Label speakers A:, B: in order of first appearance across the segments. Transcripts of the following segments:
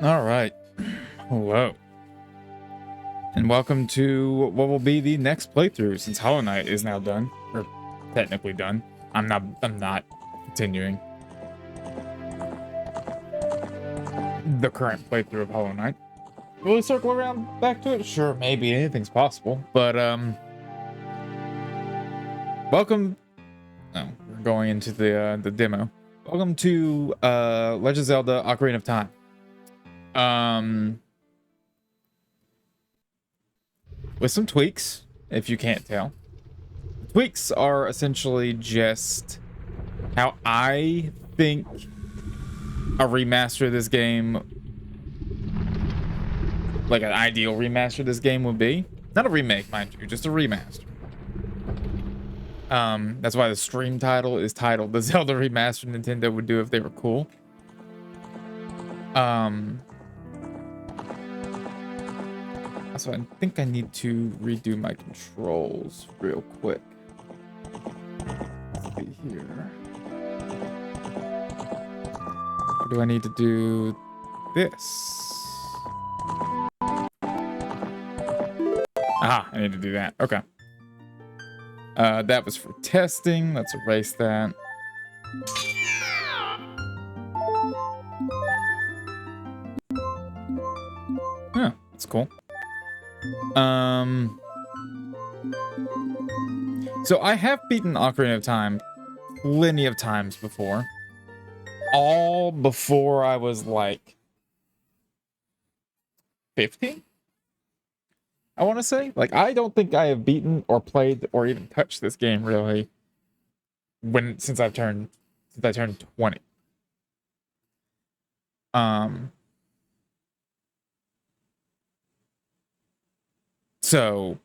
A: All right. Hello. And welcome to what will be the next playthrough since Hollow Knight is now done. Or technically done. I'm not continuing the current playthrough of Hollow Knight. Will we circle around back to it? Sure, maybe anything's possible. But welcome. Oh, we're going into the demo. Welcome to Legend of Zelda Ocarina of Time. With some tweaks, if you can't tell. Tweaks are essentially just how I think a remaster of this game, like an ideal remaster of this game would be. Not a remake, mind you, just a remaster. That's why the stream title is titled The Zelda Remaster Nintendo Would Do If They Were Cool. So I think I need to redo my controls real quick. Let's see here. Or do I need to do this? Ah, I need to do that. Okay. That was for testing. Let's erase that. Yeah, that's cool. So I have beaten Ocarina of Time plenty of times before. All before I was like 50? I want to say. Like, I don't think I have beaten or played or even touched this game really since I turned 20. So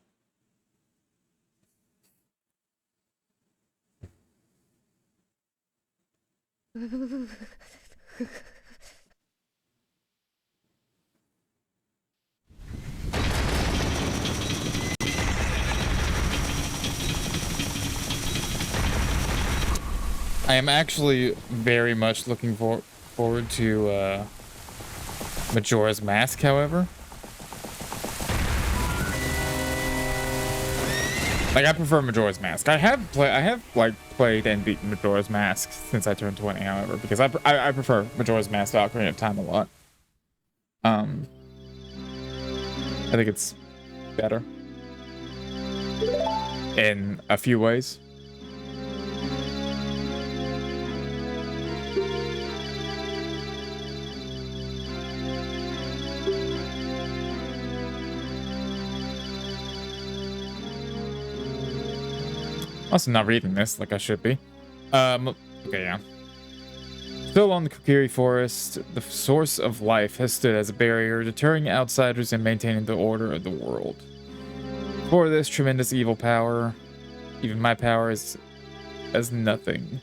A: I am actually very much looking forward to Majora's Mask, however. Like, I prefer Majora's Mask. I have played and beaten Majora's Mask since I turned 20, however, because I prefer Majora's Mask to Ocarina of Time a lot. I think it's better in a few ways. Also not reading this like I should be. Okay, yeah. Still on the Kokiri Forest, the source of life has stood as a barrier, deterring outsiders and maintaining the order of the world. For this tremendous evil power, even my power is as nothing.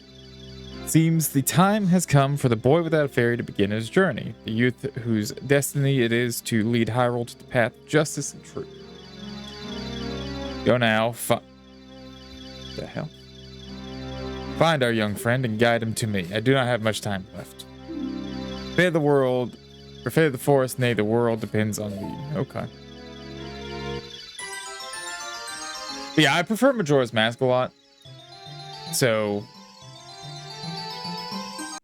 A: Seems the time has come for the boy without a fairy to begin his journey, the youth whose destiny it is to lead Hyrule to the path of justice and truth. Go now, the hell? Find our young friend and guide him to me. I do not have much time left. Fate of the world, or fate of the forest, nay, the world depends on thee. Okay. But yeah, I prefer Majora's Mask a lot. So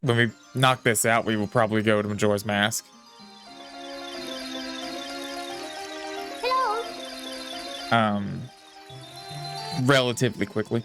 A: when we knock this out, we will probably go to Majora's Mask.
B: Hello.
A: Relatively quickly.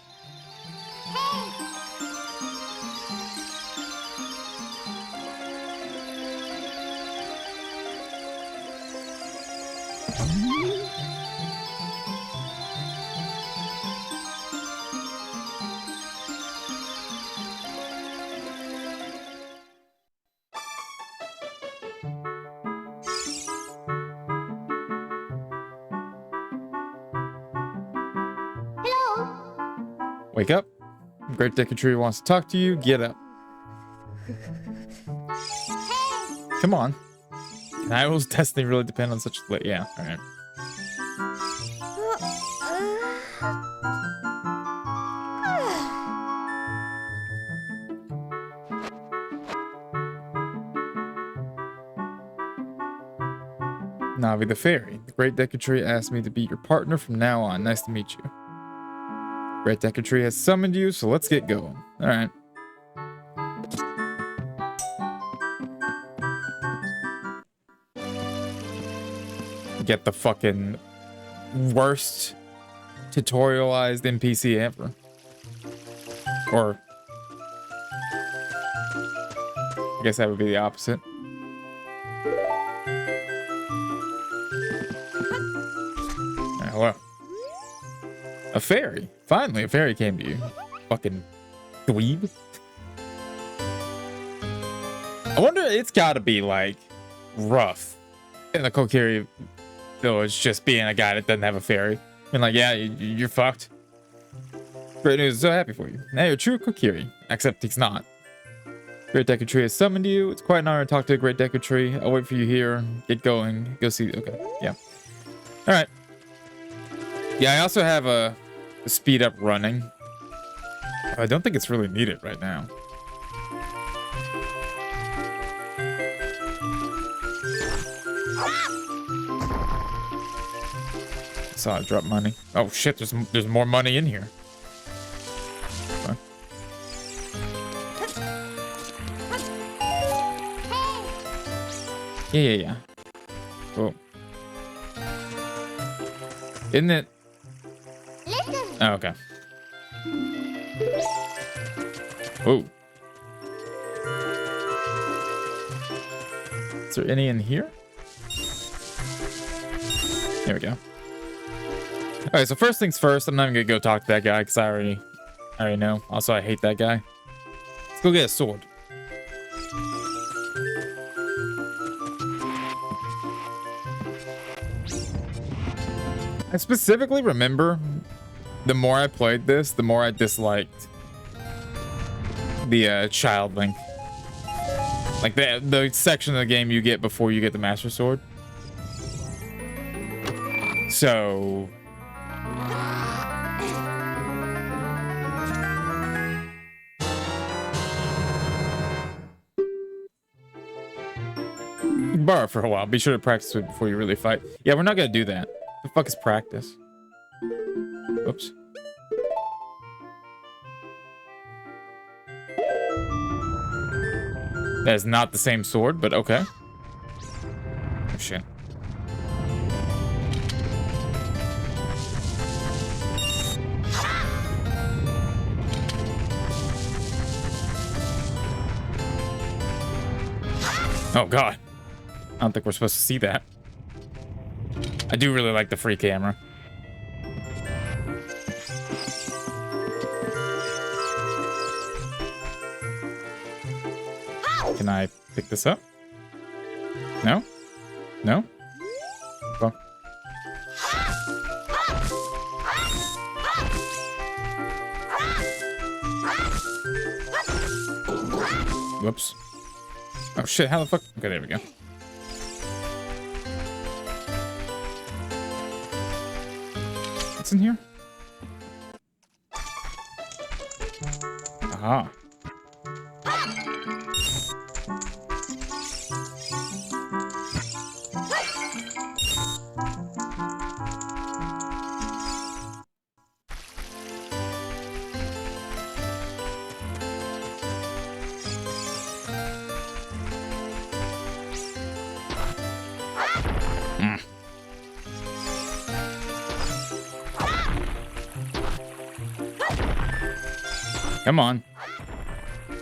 A: Wake up. Great Deku wants to talk to you. Get up. Come on. Can Hyrule's destiny really depend on such a... Yeah, alright. Navi the fairy. The Great Deku asked me to be your partner from now on. Nice to meet you. Great Deku has summoned you, so let's get going. All right. Get the fucking worst tutorialized NPC ever. Or I guess that would be the opposite. Hello. A fairy. Finally, a fairy came to you. Fucking dweeb. I wonder, it's gotta be like rough in the Kokiri village just being a guy that doesn't have a fairy. I mean, like, yeah, you're fucked. Great news, so happy for you. Now you're a true Kokiri, except he's not. Great Deku has summoned you. It's quite an honor to talk to a Great Deku. I'll wait for you here. Get going. Go see. Okay, yeah. All right. Yeah, I also have a speed up running. I don't think it's really needed right now. Saw it drop money. Oh shit, there's more money in here. Okay. Yeah. Cool. Isn't it? Oh, okay. Oh. Is there any in here? There we go. All right, so first things first, I'm not even gonna go talk to that guy because I already know. Also, I hate that guy. Let's go get a sword. I specifically remember the more I played this, the more I disliked the child Link. Like the section of the game you get before you get the Master Sword. So borrow it for a while. Be sure to practice it before you really fight. Yeah, we're not gonna do that. The fuck is practice? Oops. That is not the same sword, but okay. Oh shit. Oh god. I don't think we're supposed to see that. I do really like the free camera. Can I pick this up? No? No? Okay. Whoops. Oh shit, how the fuck? Okay, there we go. What's in here? Aha. Come on. I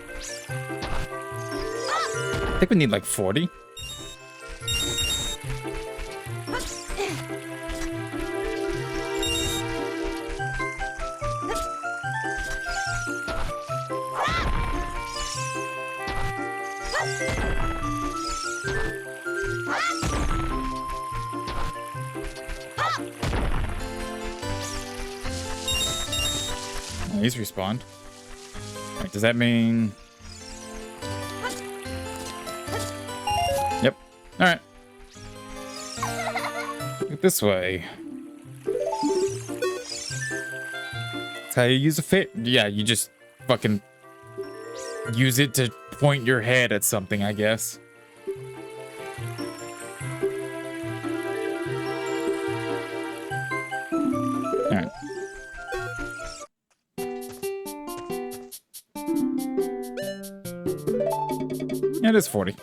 A: think we need like 40. Oh, he's respawned. Right, does that mean... Yep. All right. Look this way. That's how you use a fit. Yeah, you just fucking use it to point your head at something, I guess. It is 40.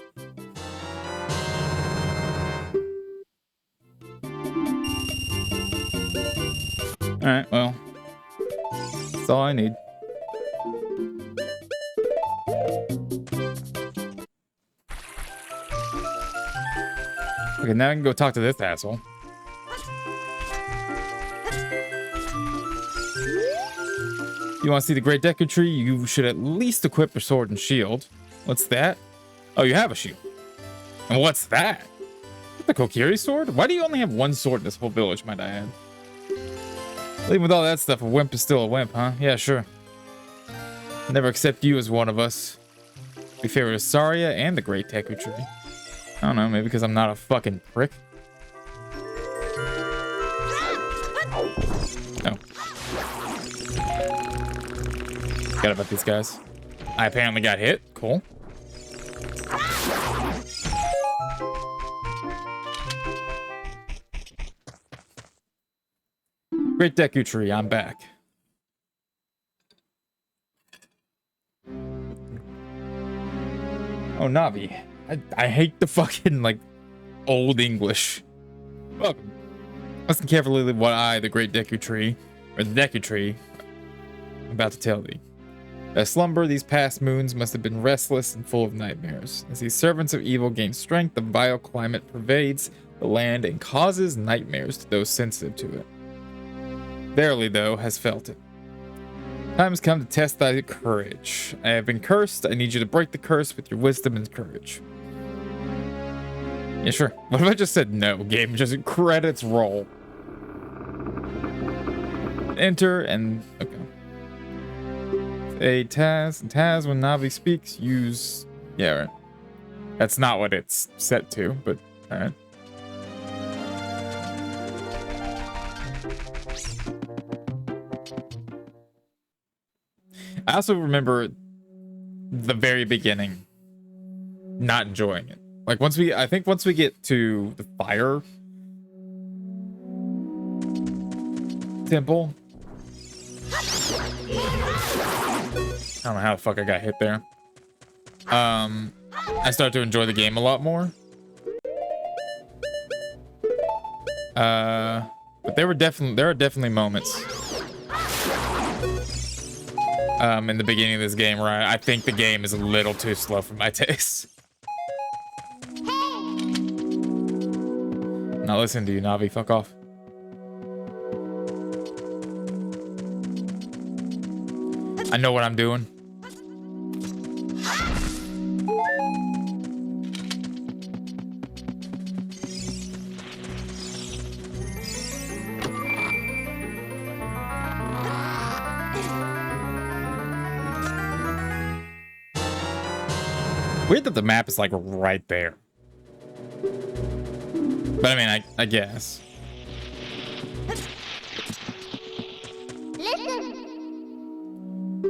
A: Alright, well. That's all I need. Okay, now I can go talk to this asshole. You want to see the Great Deku Tree? You should at least equip your sword and shield. What's that? Oh, you have a shield. And what's that? The Kokiri sword? Why do you only have one sword in this whole village, might I add? Even with all that stuff, a wimp is still a wimp, huh? Yeah, sure. Never accept you as one of us. Be fair to Saria and the Great Deku Tree. I don't know, maybe because I'm not a fucking prick. Oh. Forgot about these guys. I apparently got hit. Cool. Great Deku Tree, I'm back. Oh, Navi. I hate the fucking, like, old English. Welcome. Listen carefully to what I, the Great Deku Tree, or the Deku Tree, I'm about to tell thee. As slumber, these past moons must have been restless and full of nightmares. As these servants of evil gain strength, the vile climate pervades the land and causes nightmares to those sensitive to it. Verily, though, has felt it. Time has come to test thy courage. I have been cursed. I need you to break the curse with your wisdom and courage. Yeah, sure. What if I just said no? Game just credits roll. Enter and okay. A Taz, when Navi speaks, use... Yeah, right. That's not what it's set to, but alright. I also remember the very beginning not enjoying it. Like I think once we get to the fire temple, I don't know how the fuck I got hit there. I start to enjoy the game a lot more. But there are definitely moments in the beginning of this game where I think the game is a little too slow for my taste. Not listening to you, Navi. Fuck off. I know what I'm doing. Weird that the map is like right there. But I mean, I guess.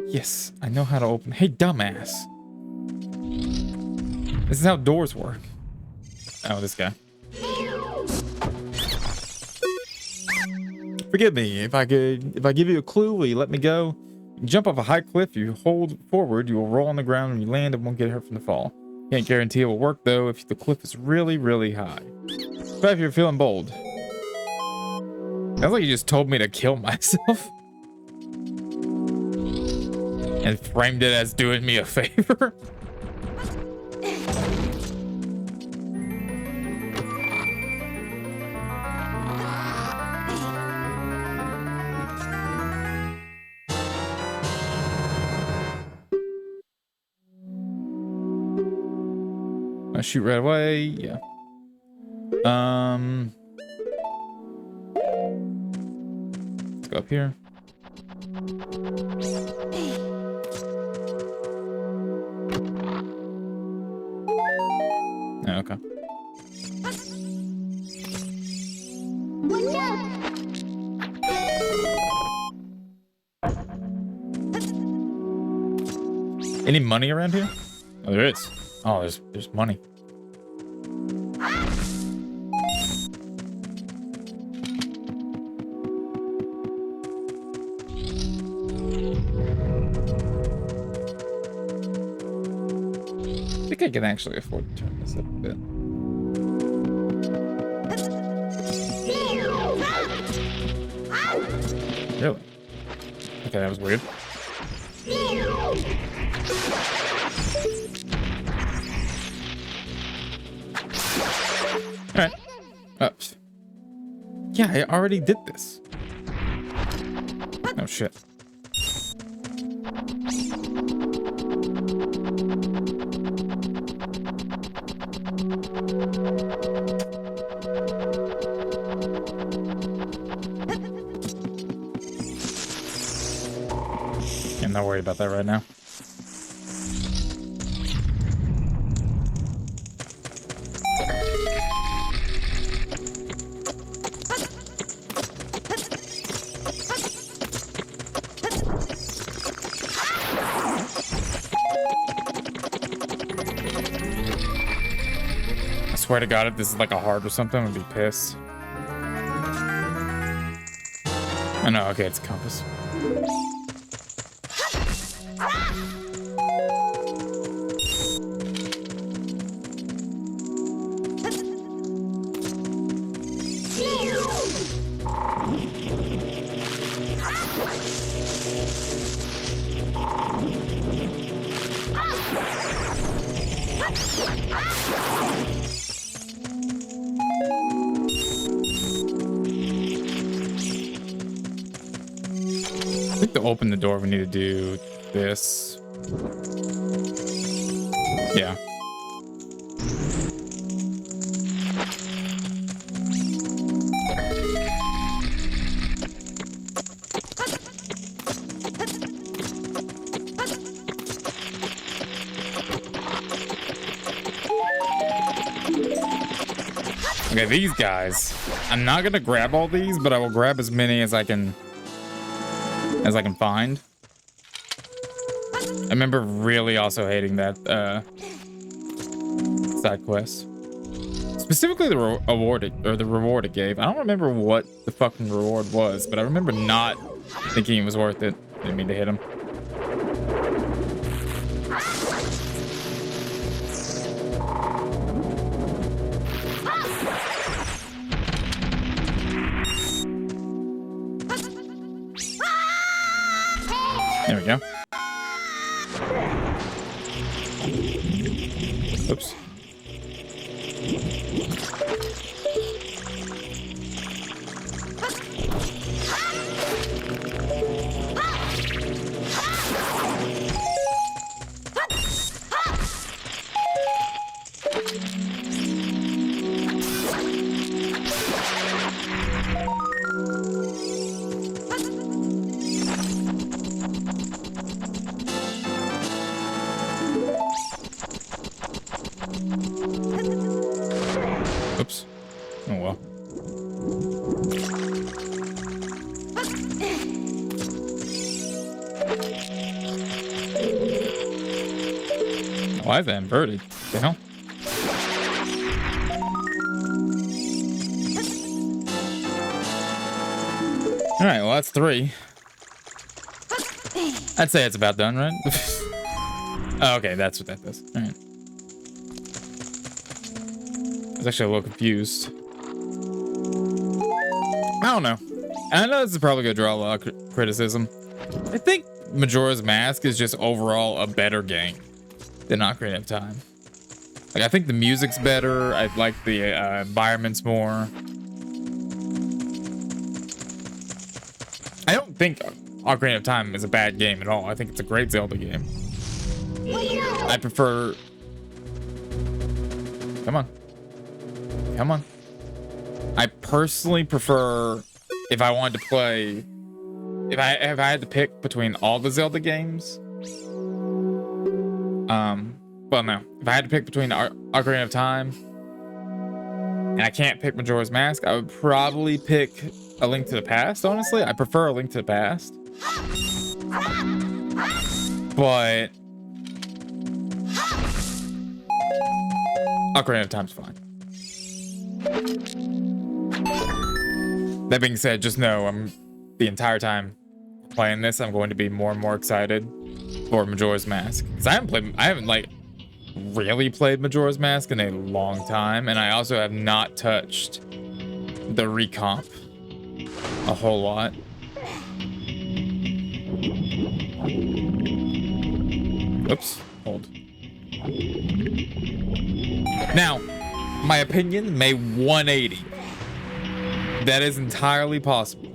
A: Yes, I know how to open. Hey, dumbass. This is how doors work. Oh, this guy. Forgive me if I give you a clue, will you let me go? You jump off a high cliff, you hold forward, you will roll on the ground when you land and won't get hurt from the fall. Can't guarantee it will work though if the cliff is really, really high. But if you're feeling bold. Sounds like you just told me to kill myself. And framed it as doing me a favor. I shoot right away, yeah. Let's go up here. Oh, okay. Any money around here? Oh, there is. Oh, there's money. I think I can actually afford to turn this up a bit. Really? Okay, that was weird. Alright. Yeah, I already did this. Oh, shit. I'm not worried about that right now. I swear to God, if this is like a heart or something, I'd be pissed. Oh no, okay, it's a compass. I think to open the door, we need to do this. Yeah. Okay, these guys. I'm not gonna grab all these, but I will grab as many as I can find. I remember really also hating that side quest. Specifically the reward it gave. I don't remember what the fucking reward was, but I remember not thinking it was worth it. Didn't mean to hit him. There we go. Oops. Oops. Oh well. Why is that inverted? What the hell? All right, well that's 3. I'd say it's about done, right? Oh, okay, that's what that does. All right. I was actually a little confused. I don't know. I know this is probably gonna draw a lot of criticism. I think Majora's Mask is just overall a better game than Ocarina of Time. Like, I think the music's better. I like the environments more. I don't think Ocarina of Time is a bad game at all. I think it's a great Zelda game. I prefer... Come on. Come on. I personally prefer, if I wanted to play... If I had to pick between all the Zelda games... Well, no. If I had to pick between Ocarina of Time and I can't pick Majora's Mask, I would probably pick A Link to the Past, honestly. I prefer A Link to the Past. But Ocarina of Time's fine. That being said, just know the entire time playing this, I'm going to be more and more excited for Majora's Mask. Because I haven't really played Majora's Mask in a long time, and I also have not touched the recomp a whole lot. Oops, hold. Now, my opinion may 180. That is entirely possible.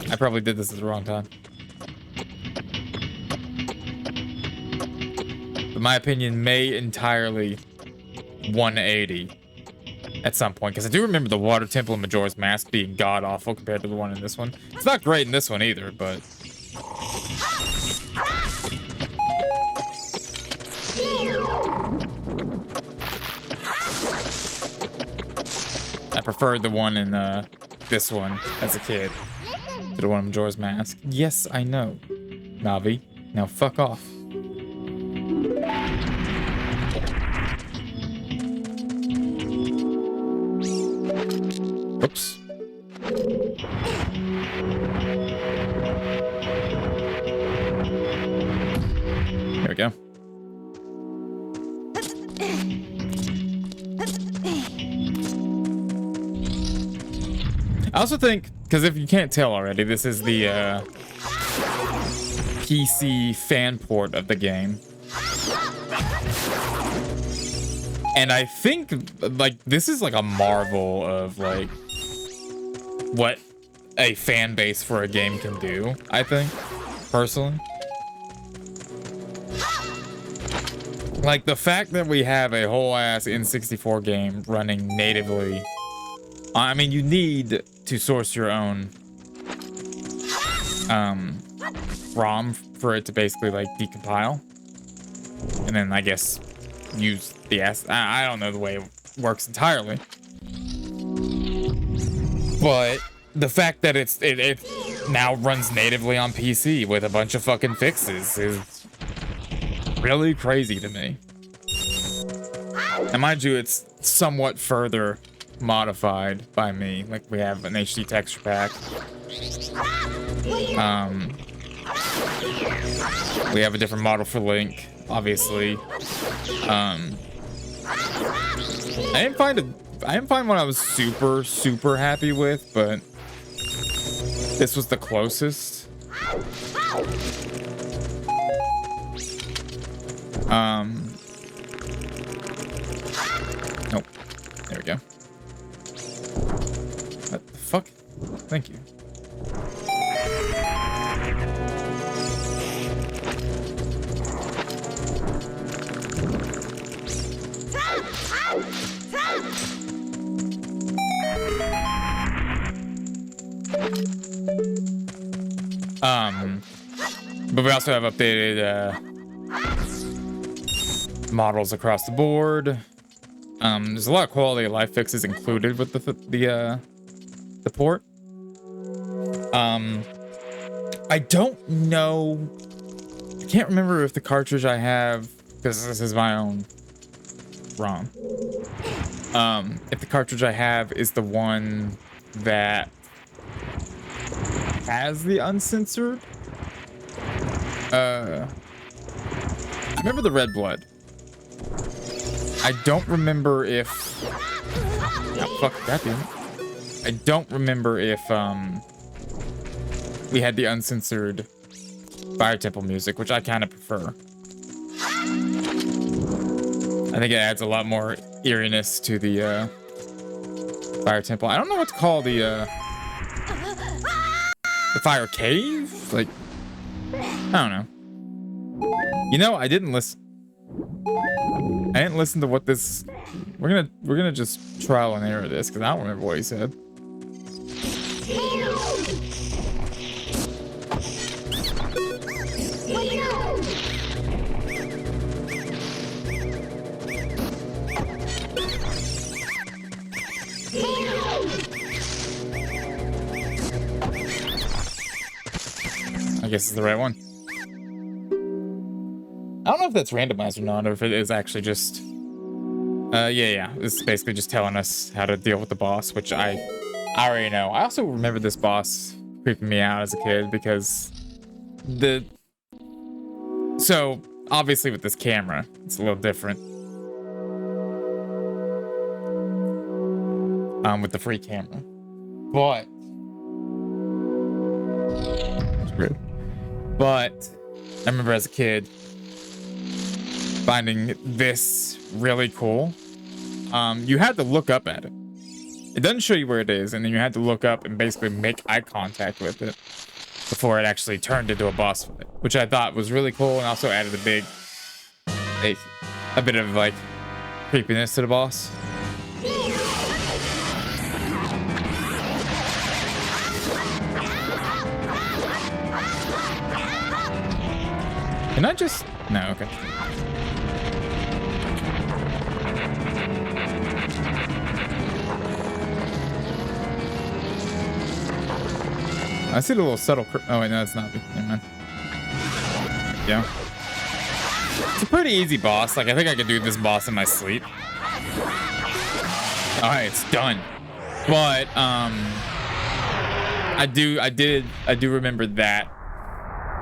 A: I probably did this at the wrong time. But my opinion may entirely 180 at some point, because I do remember the water temple in Majora's Mask being god-awful compared to the one in this one. It's not great in this one either, but... I preferred the one in this one as a kid to the one in Majora's Mask. Yes, I know. Navi, now fuck off. Oops. There we go. I also think, because if you can't tell already, this is the PC fan port of the game. And I think, like, this is like a marvel of, like, what a fan base for a game can do, I think, personally. Like, the fact that we have a whole ass N64 game running natively. I mean, you need to source your own ROM for it to basically, like, decompile. And then, I guess, use the I don't know the way it works entirely. But the fact that it now runs natively on PC with a bunch of fucking fixes is really crazy to me. And mind you, it's somewhat further modified by me. Like, we have an HD texture pack. We have a different model for Link, obviously. I didn't find one I was super happy with, but this was the closest. Nope. There we go. What the fuck? Thank you. But we also have updated models across the board. There's a lot of quality of life fixes included with the port. I don't know. I can't remember if the cartridge I have, because this is my own ROM. If the cartridge I have is the one that has the uncensored. I remember the red blood. I don't remember if... Oh, fuck, that dude. I don't remember if we had the uncensored Fire Temple music, which I kind of prefer. I think it adds a lot more eeriness to the Fire Temple. I don't know what to call the Fire Cave? Like, I don't know. You know, I didn't listen to what this... We're gonna just trial and error this, because I don't remember what he said. I guess it's the right one. I don't know if that's randomized or not, or if it is actually just... yeah. It's basically just telling us how to deal with the boss, which I already know. I also remember this boss creeping me out as a kid because So, obviously with this camera, it's a little different. With the free camera. But screw. But I remember as a kid finding this really cool. You had to look up at it. It doesn't show you where it is, and then you had to look up and basically make eye contact with it before it actually turned into a boss fight, which I thought was really cool, and also added a bit of like creepiness to the boss. Can I just... No, okay. I see the little subtle... Oh, wait, no, it's not. Never mind. Yeah. It's a pretty easy boss. Like, I think I could do this boss in my sleep. Alright, it's done. But, I do remember that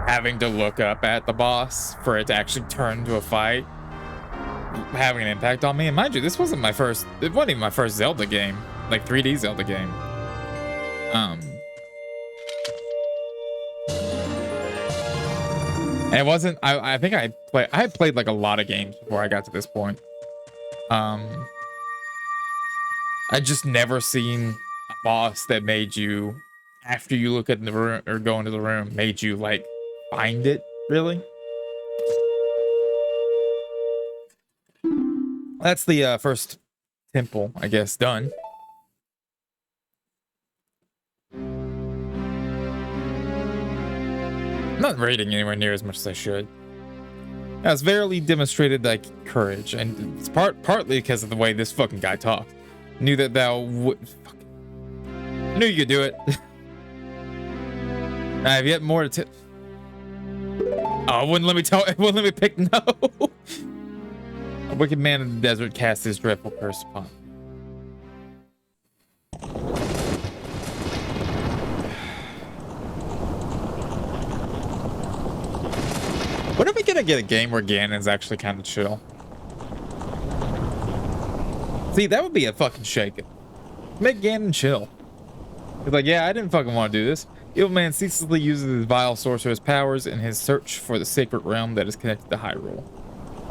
A: having to look up at the boss for it to actually turn into a fight having an impact on me. And mind you, this wasn't my first, it wasn't even my first Zelda game, like 3D Zelda game. And it wasn't, I think I had played like a lot of games before I got to this point. I just never seen a boss that made you, after you look at the room or go into the room, made you like find it, really. That's the first temple, I guess, done. I'm not rating anywhere near as much as I should. Has verily demonstrated like courage, and it's partly because of the way this fucking guy talked. Knew that thou would. Knew you could do it. I have yet more to. Oh, it wouldn't let me tell. It wouldn't let me pick no. A wicked man in the desert cast his dreadful curse upon me. When are we gonna get a game where Ganon's actually kind of chill? See, that would be a fucking shake. Make Ganon chill. He's like, yeah, I didn't fucking want to do this. Evil man ceaselessly uses his vile sorcerer's powers in his search for the sacred realm that is connected to Hyrule.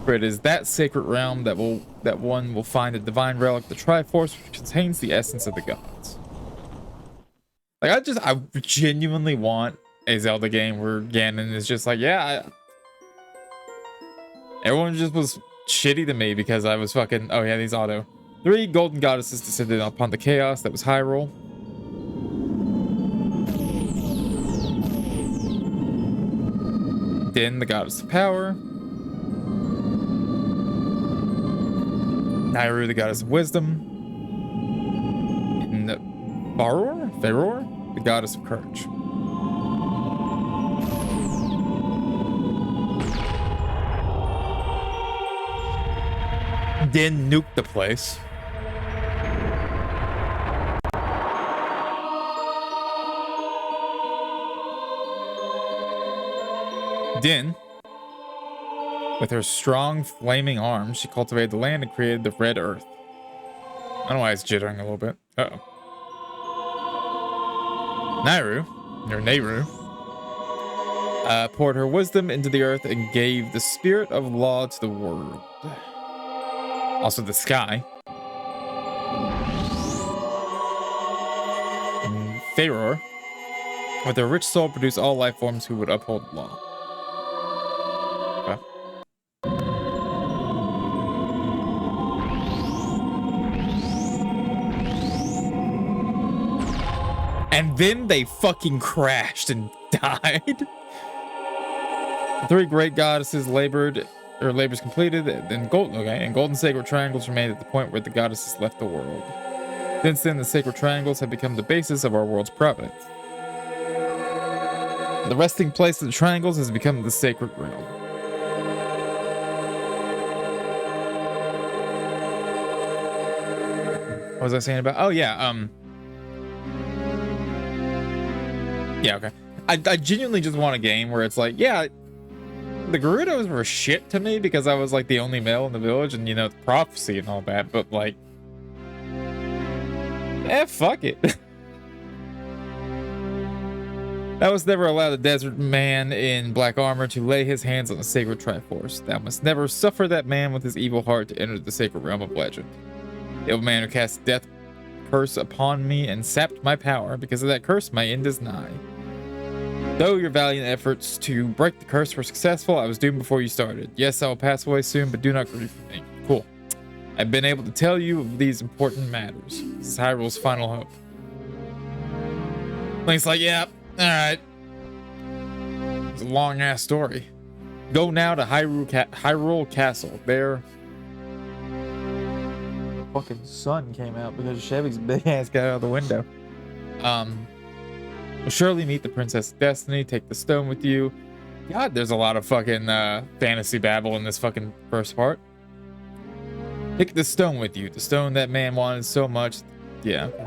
A: For it is that sacred realm that one will find a divine relic, the Triforce, which contains the essence of the gods. Like, I genuinely want a Zelda game where Ganon is just like, yeah, everyone just was shitty to me because I was fucking, oh yeah, these auto. 3 golden goddesses descended upon the chaos that was Hyrule. Din, the goddess of power. Nairu, the goddess of wisdom. And Faror, the goddess of courage. Din nuked the place. Din, with her strong flaming arms, she cultivated the land and created the red earth. I don't know why it's jittering a little bit. Uh-oh. Nehru, poured her wisdom into the earth and gave the spirit of law to the world. Also the sky. And Faror, with her rich soul, produced all life forms who would uphold law. And then they fucking crashed and died. The 3 great goddesses labors completed, and golden sacred triangles remained at the point where the goddesses left the world. Since then, the sacred triangles have become the basis of our world's providence. The resting place of the triangles has become the sacred realm. What was I saying about? Oh yeah, yeah, okay. I genuinely just want a game where it's like, yeah, the Gerudos were shit to me because I was like the only male in the village and, you know, the prophecy and all that, but like, fuck it. Thou must never allow the desert man in black armor to lay his hands on the sacred Triforce. Thou must never suffer that man with his evil heart to enter the sacred realm of legend. The evil man who cast death curse upon me and sapped my power. Because of that curse, my end is nigh. Though your valiant efforts to break the curse were successful, I was doomed before you started. Yes, I will pass away soon, but do not grieve for me. Cool. I've been able to tell you of these important matters. This is Hyrule's final hope. Link's like, yeah. Alright. It's a long ass story. Go now to Hyrule Castle. There. Fucking sun came out because Chevy's big ass got out of the window. You'll surely meet the Princess of Destiny. Take the stone with you. God, there's a lot of fucking fantasy babble in this fucking first part. Take the stone with you. The stone that man wanted so much. Yeah. Okay.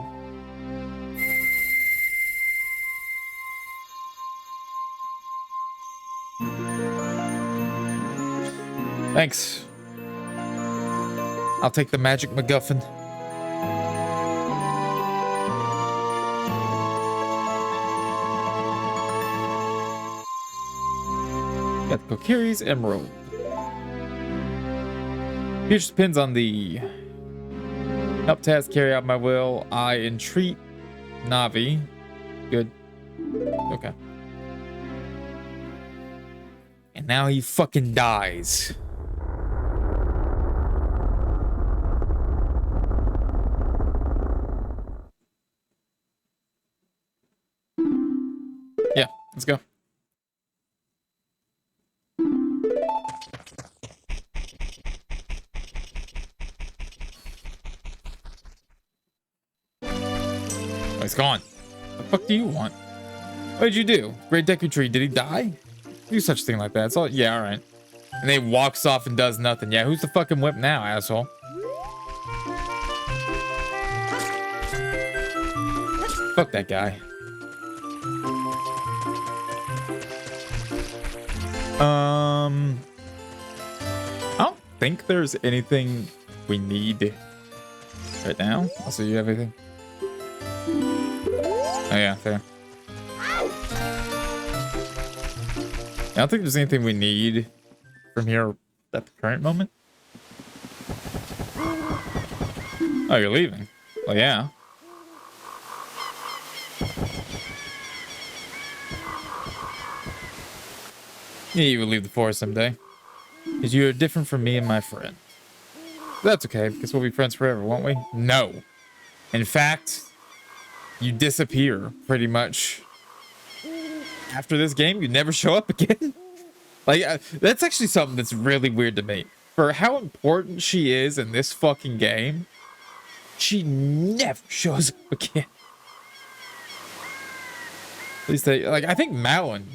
A: Thanks. I'll take the magic MacGuffin. Got the Kokiri's Emerald. Future depends on the help task carry out my will. I entreat Navi. Good. Okay. And now he fucking dies. Yeah, let's go. Oh, he's gone. What the fuck do you want? What did you do? Great Deku Tree, did he die? Do such a thing like that. It's all, yeah, all right. And then he walks off and does nothing. Yeah, who's the fucking whip now, asshole? Fuck that guy. I don't think there's anything we need right now. Also, you have anything? Oh yeah, fair. I don't think there's anything we need from here at the current moment. Oh, you're leaving? Well, yeah. Yeah, you will leave the forest someday. Because you are different from me and my friend. That's okay, because we'll be friends forever, won't we? No. In fact, you disappear, pretty much. After this game, you never show up again. Like, that's actually something that's really weird to me. For how important she is in this fucking game, she never shows up again. At least like, I think Malin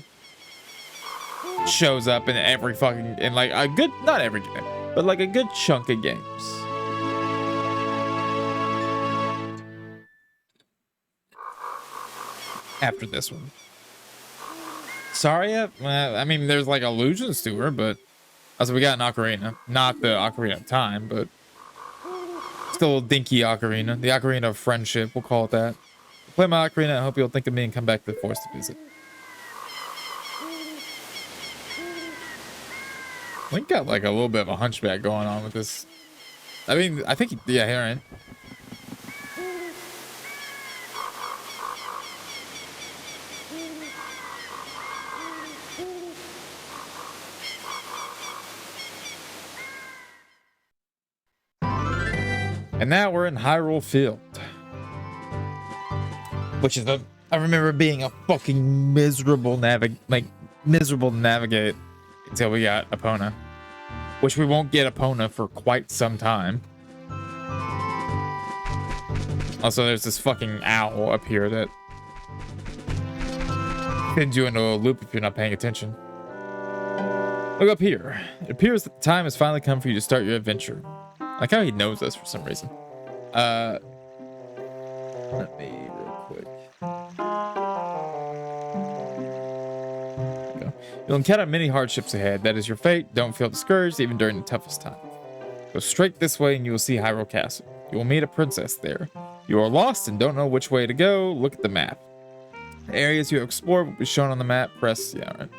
A: shows up in every fucking, in like a good, not every game, but like a good chunk of games. After this one. Saria, I mean, there's like allusions to her, but also we got an ocarina. Not the Ocarina of Time, but still a dinky ocarina. The Ocarina of Friendship, we'll call it that. Play my ocarina, I hope you'll think of me and come back to the forest to visit. Link got like a little bit of a hunchback going on with this. I mean, I think, yeah, all right. And now we're in Hyrule Field. Which is I remember being a fucking miserable miserable to navigate until we got Epona. Which we won't get Epona for quite some time. Also, there's this fucking owl up here that sends you into a loop if you're not paying attention. Look up here. It appears that the time has finally come for you to start your adventure. I like how he knows us for some reason. Let me real quick. There we go. You'll encounter many hardships ahead. That is your fate. Don't feel discouraged even during the toughest time. Go straight this way and you will see Hyrule Castle. You will meet a princess there. You are lost and don't know which way to go. Look at the map. The areas you explore will be shown on the map. Press, yeah, right.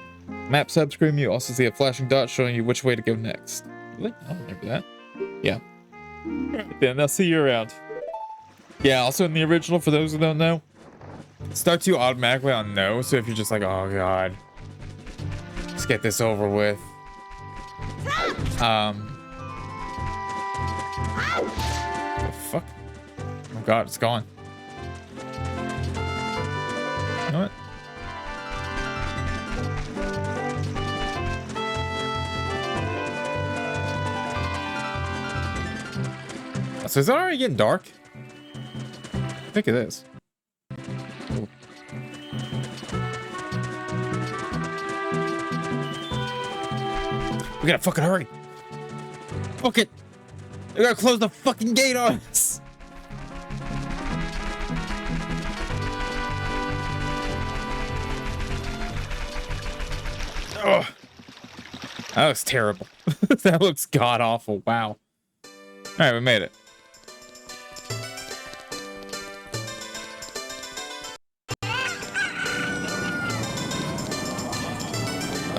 A: Map subscreen, you also see a flashing dot showing you which way to go next. Really? I don't remember that. Yeah. Alright then, I'll see you around. Yeah, also in the original, for those who don't know, it starts you automatically on no, so if you're just like, oh god, let's get this over with. The fuck? Oh god, it's gone. You know what? So is it already getting dark? I think it is. Ooh. We gotta fucking hurry. Fuck it. We gotta close the fucking gate on us. Oh, that was terrible. That looks god awful. Wow. All right, we made it.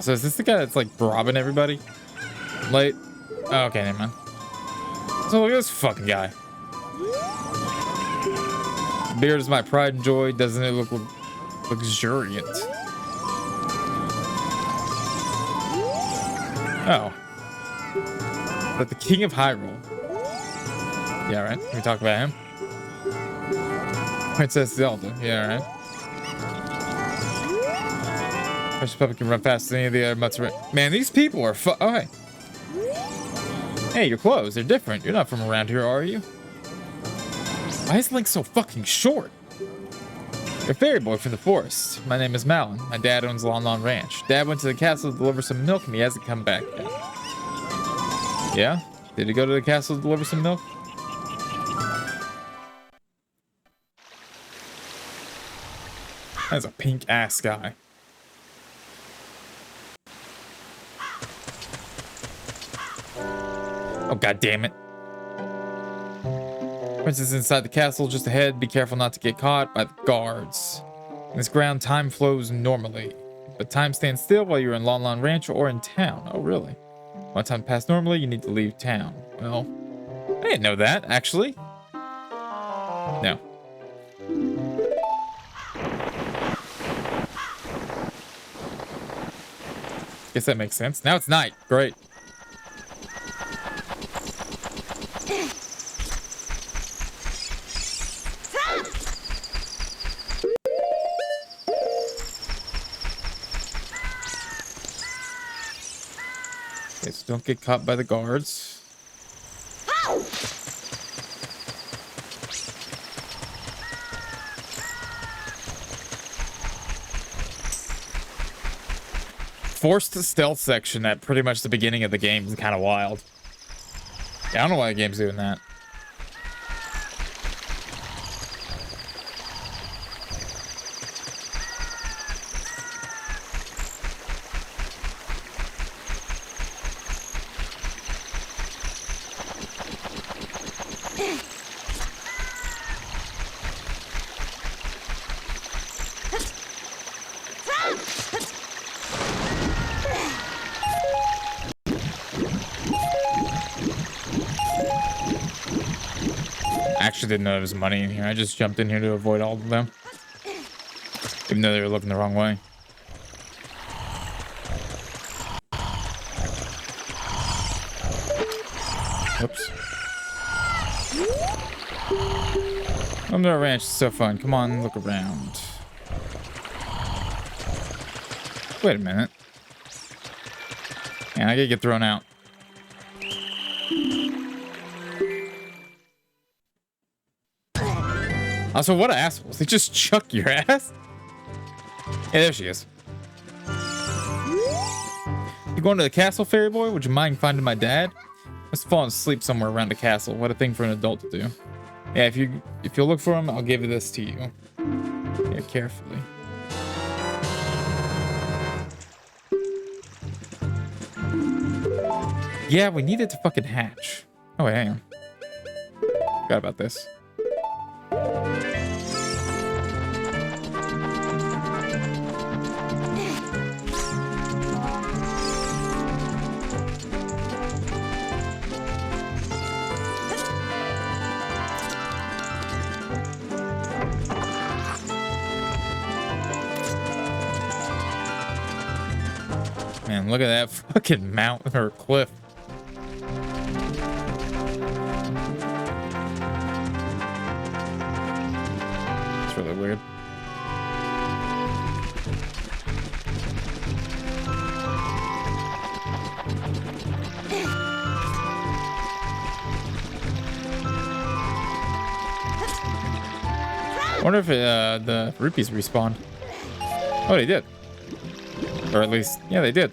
A: So is this the guy that's like robbing everybody? Late? Oh, okay, never mind. So look at this fucking guy. Beard is my pride and joy. Doesn't it look luxuriant? Oh. But the King of Hyrule. Yeah, right. Can we talk about him? Princess Zelda. Yeah, right. Precious puppy can run faster than any of the other mutts. Man, these people are oh, hey. Hey, your clothes, they're different. You're not from around here, are you? Why is Link so fucking short? You're a fairy boy from the forest. My name is Malin. My dad owns Lon Lon Ranch. Dad went to the castle to deliver some milk and he hasn't come back yet. Yeah? Did he go to the castle to deliver some milk? That's a pink ass guy. Oh, god damn it. Princess inside the castle just ahead. Be careful not to get caught by the guards. In this ground, time flows normally. But time stands still while you're in Lon Lon Ranch or in town. Oh, really? While time passes normally, you need to leave town. Well, I didn't know that, actually. No. Guess that makes sense. Now it's night. Great. Okay, so don't get caught by the guards. Forced stealth section at pretty much the beginning of the game is kind of wild. Yeah, I don't know why the game's doing that. Actually didn't know there was money in here. I just jumped in here to avoid all of them. Even though they were looking the wrong way. Oops. Come to our ranch. It's so fun. Come on, look around. Wait a minute. Man, I gotta get thrown out. Also, what assholes. They just chuck your ass. Yeah, there she is. You going to the castle, fairy boy? Would you mind finding my dad? Must have fallen asleep somewhere around the castle. What a thing for an adult to do. Yeah, if you'll look for him, I'll give this to you. Yeah, carefully. Yeah, we needed to fucking hatch. Oh, wait, hang on. Forgot about this. Man, look at that fucking mountain or cliff. It's really weird. I wonder if the rupees respawned. Oh, they did. Or at least, yeah, they did.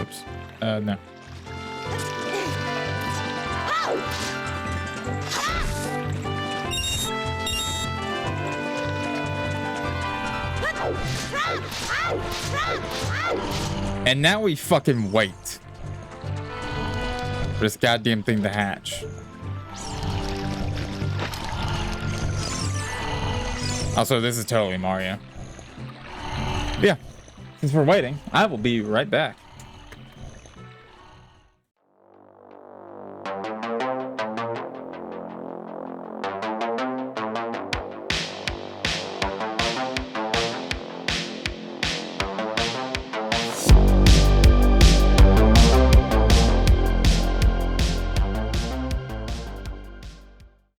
A: Oops. No. And now we fucking wait for this goddamn thing to hatch. Also, this is totally Mario. Yeah, since we're waiting, I will be right back.